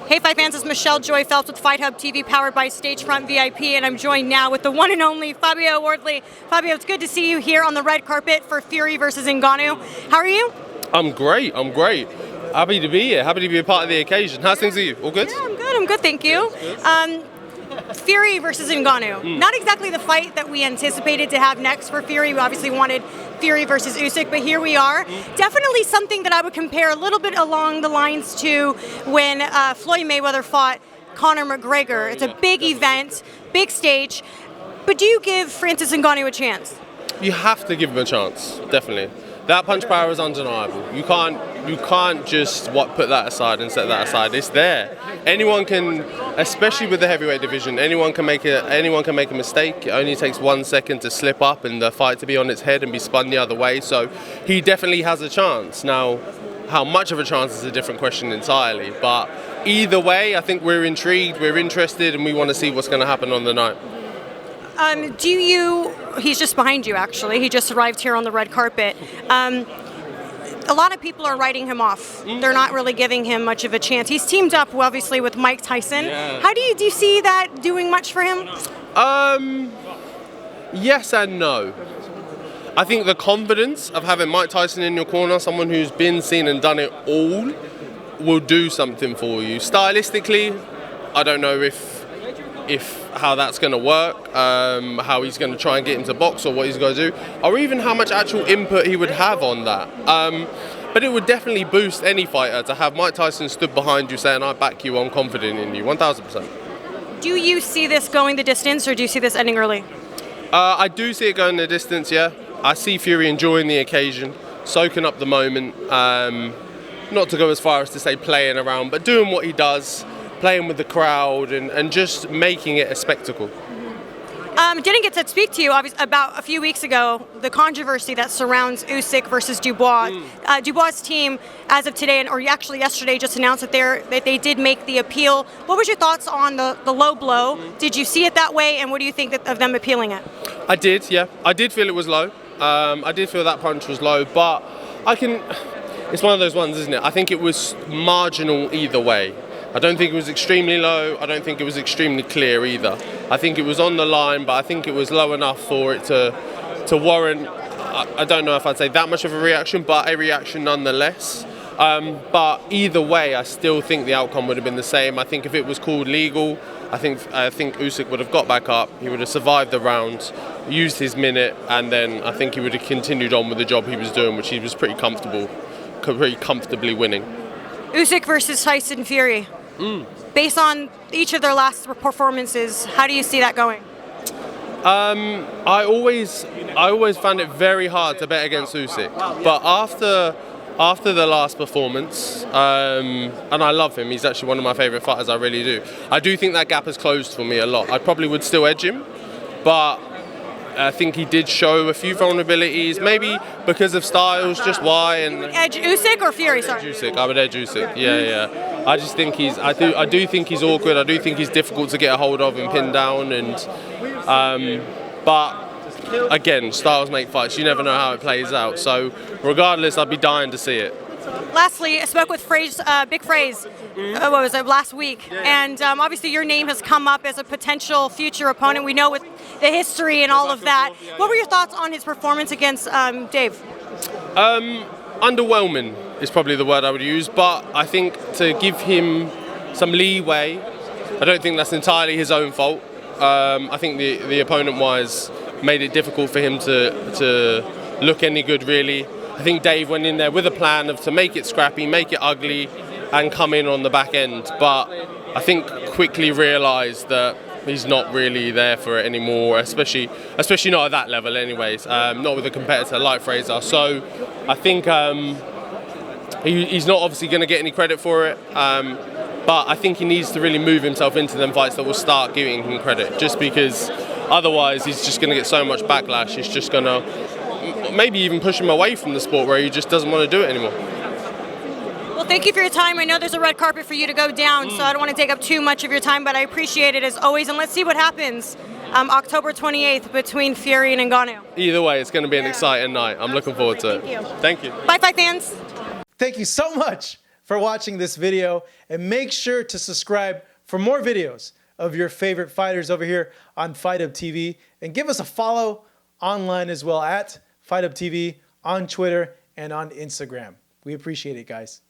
Hey, Fight fans, it's Michelle Joy Phelps with Fight Hub TV, powered by Stagefront VIP, and I'm joined now with the one and only Fabio Wardley. Fabio, it's good to see you here on the red carpet for Fury versus Ngannou. How are you? I'm great. Happy to be here. Happy to be a part of the occasion. How's things with you? All good? Yeah, I'm good, thank you. Fury versus Ngannou. Not exactly the fight that we anticipated to have next for Fury. We obviously wanted Fury versus USIC, but here we are. Definitely something that I would compare a little bit along the lines to when Floyd Mayweather fought Conor McGregor. It's a big event, big stage. But do you give Francis Ngannou a chance? You have to give him a chance, definitely. That punch power is undeniable. You can't just put that aside and set that aside. It's there. Anyone can, especially with the heavyweight division, anyone can make a mistake. It only takes 1 second to slip up and the fight to be on its head and be spun the other way. So he definitely has a chance. Now, how much of a chance is a different question entirely. But either way, I think we're intrigued, we're interested, and we want to see what's going to happen on the night. He's just behind you, actually. He just arrived here on the red carpet. A lot of people are writing him off. They're not really giving him much of a chance. He's teamed up, obviously, with Mike Tyson. Yeah. How do you see that doing much for him? Yes and no. I think the confidence of having Mike Tyson in your corner, someone who's been, seen and done it all, will do something for you. Stylistically, I don't know if how that's going to work, how he's going to try and get into box or what he's going to do, or even how much actual input he would have on that. But it would definitely boost any fighter to have Mike Tyson stood behind you saying, I back you, I'm confident in you, 1,000%. Do you see this going the distance, or do you see this ending early? I do see it going the distance, yeah. I see Fury enjoying the occasion, soaking up the moment, not to go as far as to say playing around, but doing what he does, playing with the crowd and just making it a spectacle. Didn't get to speak to you about a few weeks ago, the controversy that surrounds USIC versus Dubois. Dubois' team, as of today, or actually yesterday, just announced that they did make the appeal. What was your thoughts on the low blow? Did you see it that way, and what do you think of them appealing it? I did, yeah. I did feel it was low. I did feel that punch was low, but it's one of those ones, isn't it? I think it was marginal either way. I don't think it was extremely low. I don't think it was extremely clear either. I think it was on the line, but I think it was low enough for it to warrant, I don't know if I'd say that much of a reaction, but a reaction nonetheless. But either way, I still think the outcome would have been the same. I think if it was called legal, I think Usyk would have got back up. He would have survived the round, used his minute, and then I think he would have continued on with the job he was doing, which he was pretty comfortably winning. Usyk versus Tyson Fury. Based on each of their last performances, how do you see that going? I always found it very hard to bet against Usyk, but after the last performance, and I love him, he's actually one of my favourite fighters, I really do. I do think that gap has closed for me a lot. I probably would still edge him, but I think he did show a few vulnerabilities, maybe because of styles, just why. And edge Usyk or Fury? Sorry. Usyk. I would edge Usyk. Yeah. I just think I do think he's awkward. I do think he's difficult to get a hold of and pin down. But again, styles make fights. You never know how it plays out. So regardless, I'd be dying to see it. Lastly, I spoke with Big Fraze, what was it, last week, and obviously your name has come up as a potential future opponent. We know with the history and all of that. What were your thoughts on his performance against Dave? Underwhelming is probably the word I would use, but I think to give him some leeway, I don't think that's entirely his own fault. I think the opponent-wise made it difficult for him to look any good, really. I think Dave went in there with a plan to make it scrappy, make it ugly, and come in on the back end. But I think quickly realised that he's not really there for it anymore, especially not at that level anyways, not with a competitor like Fraser. So I think he's not obviously going to get any credit for it, but I think he needs to really move himself into them fights that will start giving him credit, just because otherwise he's just going to get so much backlash. It's just going to maybe even push him away from the sport where he just doesn't want to do it anymore. Well, thank you for your time. I know there's a red carpet for you to go down, so I don't want to take up too much of your time, but I appreciate it as always, and let's see what happens October 28th between Fury and Ngannou. Either way, it's going to be an exciting night. I'm looking forward to it. Thank you. Thank you. Bye, Fight fans. Thank you so much for watching this video, and make sure to subscribe for more videos of your favorite fighters over here on Fight Up TV, and give us a follow online as well at Fight Up TV on Twitter and on Instagram. We appreciate it, guys.